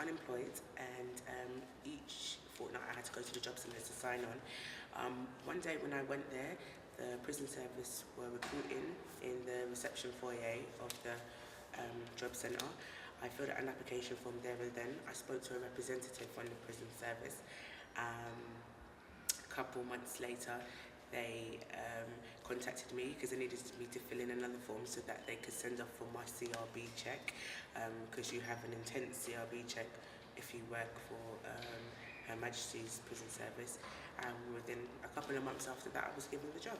unemployed, and each fortnight I had to go to the job centre to sign on. One day when I went there, the prison service were recruiting in the reception foyer of the job centre. I filled out an application form there and then. I spoke to a representative from the prison service. A couple months later, they contacted me because they needed me to fill in another form so that they could send off for my CRB check, because you have an intense CRB check if you work for Her Majesty's Prison Service. And within a couple of months after that, I was given the job.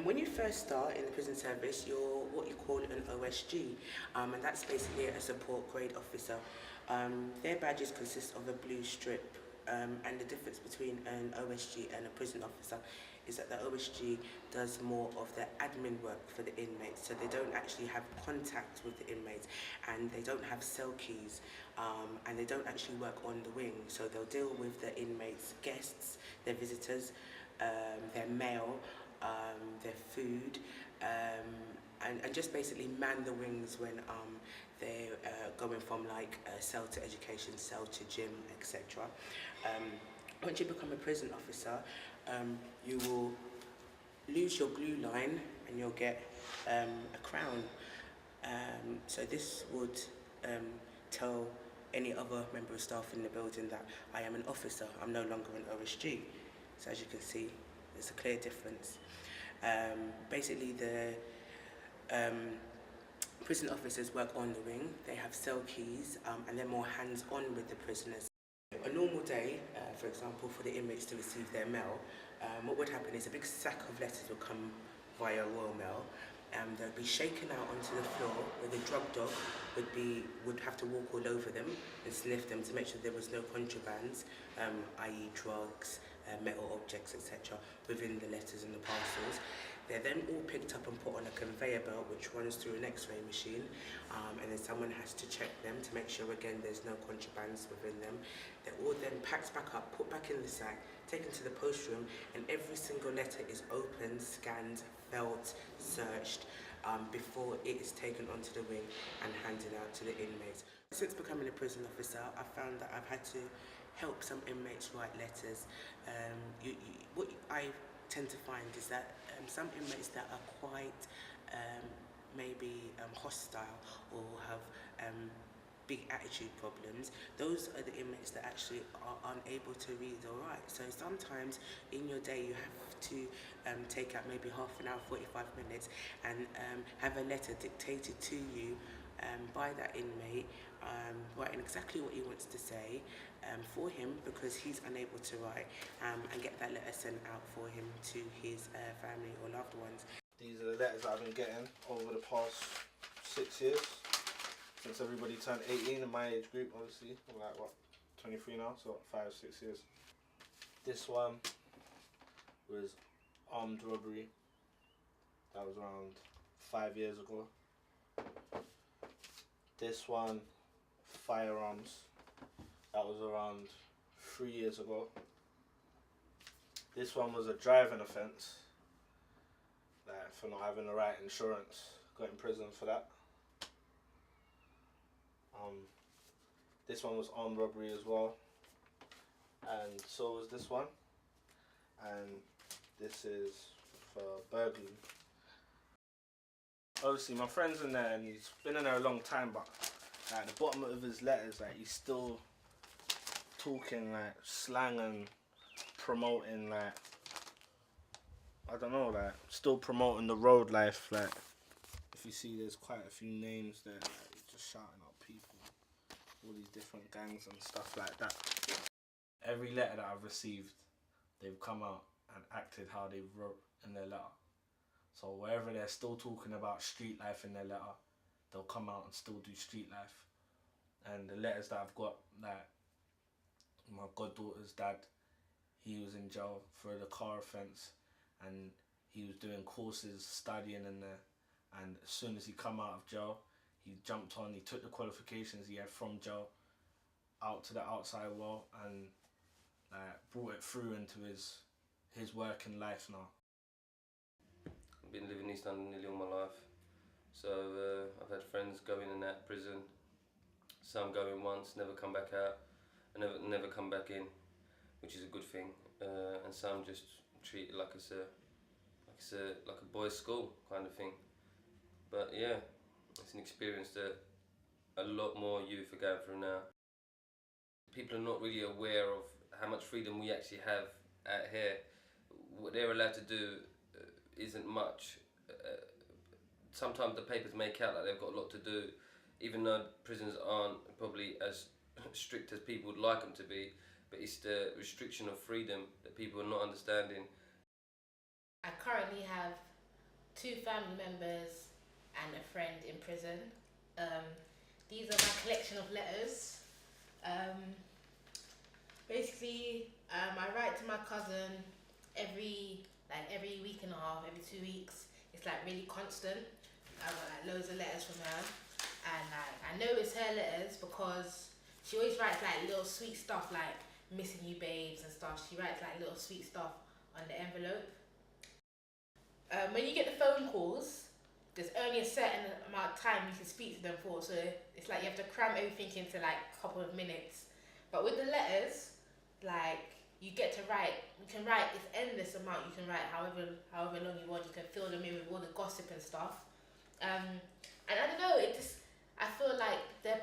When you first start in the prison service, you're what you call an OSG, and that's basically a support grade officer. Their badges consist of a blue strip, and the difference between an OSG and a prison officer is that the OSG does more of the admin work for the inmates, so they don't actually have contact with the inmates, and they don't have cell keys, and they don't actually work on the wing, so they'll deal with the inmates' guests, their visitors, their mail, their food, and just basically man the wings when they're going from like cell to education, cell to gym, etc. Once you become a prison officer, you will lose your glue line and you'll get a crown. So this would tell any other member of staff in the building that I am an officer, I'm no longer an OSG. So as you can see, there's a clear difference. Basically, the prison officers work on the wing, they have cell keys, and they're more hands-on with the prisoners. A normal day, for example, for the inmates to receive their mail, what would happen is a big sack of letters would come via Royal Mail. They'd be shaken out onto the floor where the drug dog would have to walk all over them and sniff them to make sure there was no contrabands, i.e. drugs, metal objects, etc. within the letters and the parcels. They're then all picked up and put on a conveyor belt which runs through an x-ray machine, and then someone has to check them to make sure again there's no contrabands within them. They're all then packed back up, put back in the sack, taken to the post room, and every single letter is opened, scanned, felt, searched before it is taken onto the wing and handed out to the inmates. Since becoming a prison officer, I found that I've had to help some inmates write letters. What I tend to find is that some inmates that are quite maybe hostile or have big attitude problems, those are the inmates that actually are unable to read or write. So sometimes in your day you have to take out maybe half an hour, 45 minutes, and have a letter dictated to you by that inmate, writing exactly what he wants to say for him because he's unable to write, and get that letter sent out for him to his family or loved ones. These are the letters that I've been getting over the past 6 years, since everybody turned 18 in my age group, obviously. I'm like, what, 23 now, so 5 or 6 years. This one was armed robbery. That was around 5 years ago. This one, firearms. That was around 3 years ago. This one was a driving offence, like for not having the right insurance. Got in prison for that. This one was armed robbery as well, and so was this one. And this is for burglary. Obviously, my friend's in there and he's been in there a long time, but at the bottom of his letters, like he's still talking like slang and promoting like, I don't know, like still promoting the road life. Like if you see, there's quite a few names there, like he's just shouting out people, all these different gangs and stuff like that. Every letter that I've received, they've come out and acted how they wrote in their letter. So wherever they're still talking about street life in their letter, they'll come out and still do street life. And the letters that I've got, like my goddaughter's dad, he was in jail for the car offence, and he was doing courses, studying in there, and as soon as he come out of jail, he jumped on, he took the qualifications he had from jail out to the outside world and brought it through into his working life now. I've been living in East London nearly all my life, so I've had friends go in and out of prison, Some go in once, never come back out, and never come back in, which is a good thing. And some just treat it like it's a boys' school kind of thing. But yeah, it's an experience that a lot more youth are going through now. People are not really aware of how much freedom we actually have out here. What they're allowed to do isn't much. Sometimes the papers make out like they've got a lot to do, even though prisons aren't probably as strict as people would like them to be, but it's the restriction of freedom that people are not understanding. I currently have 2 family members and a friend in prison. These are my collection of letters. Basically, I write to my cousin every week and a half, every 2 weeks. It's like really constant. I've got like loads of letters from her, and I know it's her letters because she always writes like little sweet stuff like missing you babes and stuff. She writes like little sweet stuff on the envelope. When you get the phone calls, there's only a certain amount of time you can speak to them for, so it's like you have to cram everything into like a couple of minutes. But with the letters, like you get to write, you can write it's endless amount, you can write however long you want, you can fill them in with all the gossip and stuff. And I don't know, I feel like their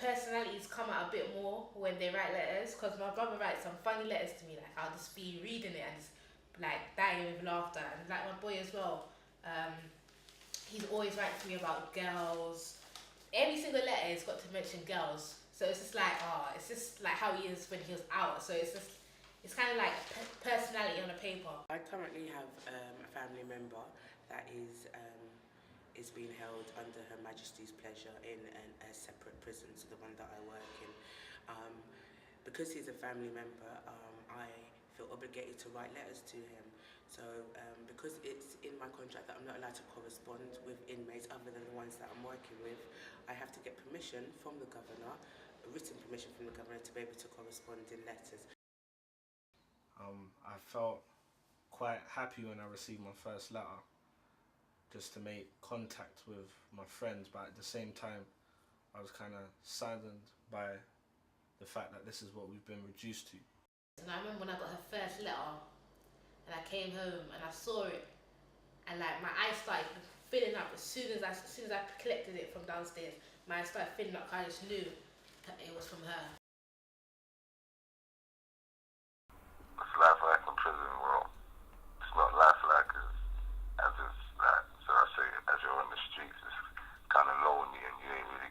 personalities come out a bit more when they write letters, because my brother writes some funny letters to me, like I'll just be reading it and just like dying with laughter, and like my boy as well, he's always writing to me about girls. Every single letter has got to mention girls, so it's just like it's just like how he is when he was out, so it's kind of like personality on a paper. I currently have a family member that is being held under Her Majesty's pleasure in a separate prison to the one that I work in. Because he's a family member, I feel obligated to write letters to him. So because it's in my contract that I'm not allowed to correspond with inmates other than the ones that I'm working with, I have to get permission from the governor, written permission from the governor, to be able to correspond in letters. I felt quite happy when I received my first letter, just to make contact with my friends, but at the same time I was kind of saddened by the fact that this is what we've been reduced to. And I remember when I got her first letter and I came home and I saw it, and like my eyes started filling up as soon as I collected it from downstairs. My eyes started filling up, I just knew that it was from her. It's life like in prison. Well, it's not life like as it's like, so I say, as you're on the streets, it's kind of lonely and you ain't really